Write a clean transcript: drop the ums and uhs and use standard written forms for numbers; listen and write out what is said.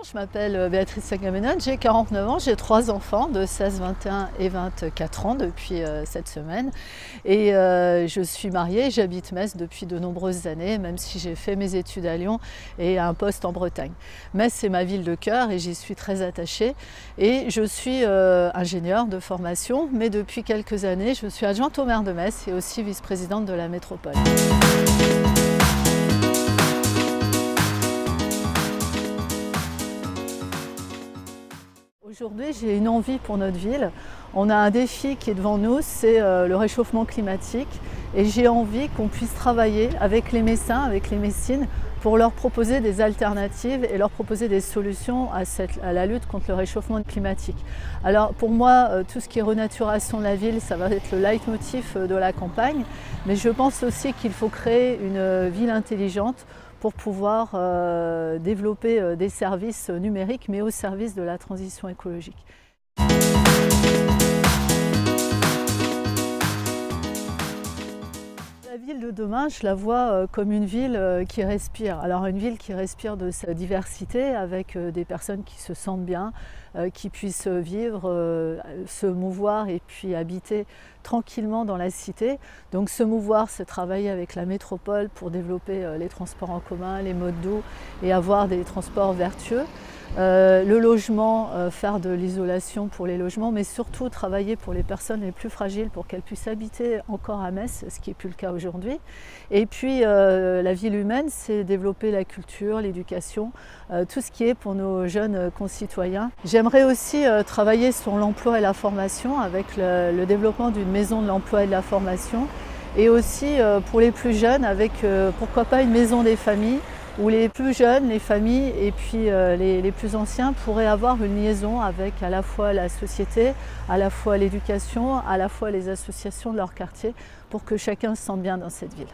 je m'appelle Béatrice Agamenon, j'ai 49 ans, j'ai 3 enfants de 16, 21 et 24 ans depuis cette semaine. Et je suis mariée, j'habite Metz depuis de nombreuses années, même si j'ai fait mes études à Lyon et un poste en Bretagne. Metz, c'est ma ville de cœur et j'y suis très attachée. Et je suis ingénieure de formation, mais depuis quelques années, je suis adjointe au maire de Metz et aussi vice-présidente de la métropole. Aujourd'hui, j'ai une envie pour notre ville. On a un défi qui est devant nous, c'est le réchauffement climatique. Et j'ai envie qu'on puisse travailler avec les Messins, avec les Messines, pour leur proposer des alternatives et leur proposer des solutions à la lutte contre le réchauffement climatique. Alors pour moi, tout ce qui est renaturation de la ville, ça va être le leitmotiv de la campagne. Mais je pense aussi qu'il faut créer une ville intelligente pour pouvoir développer des services numériques, mais au service de la transition écologique. La ville de demain, je la vois comme une ville qui respire. Alors une ville qui respire de sa diversité, avec des personnes qui se sentent bien, qui puissent vivre, se mouvoir et puis habiter tranquillement dans la cité. Donc se mouvoir, c'est travailler avec la métropole pour développer les transports en commun, les modes doux et avoir des transports vertueux. Le logement, faire de l'isolation pour les logements, mais surtout travailler pour les personnes les plus fragiles pour qu'elles puissent habiter encore à Metz, ce qui n'est plus le cas aujourd'hui. Et puis la ville humaine, c'est développer la culture, l'éducation, tout ce qui est pour nos jeunes concitoyens. J'aimerais aussi travailler sur l'emploi et la formation avec le développement d'une maison de l'emploi et de la formation, et aussi pour les plus jeunes avec pourquoi pas une maison des familles, où les plus jeunes, les familles et puis les plus anciens pourraient avoir une liaison avec à la fois la société, à la fois l'éducation, à la fois les associations de leur quartier, pour que chacun se sente bien dans cette ville.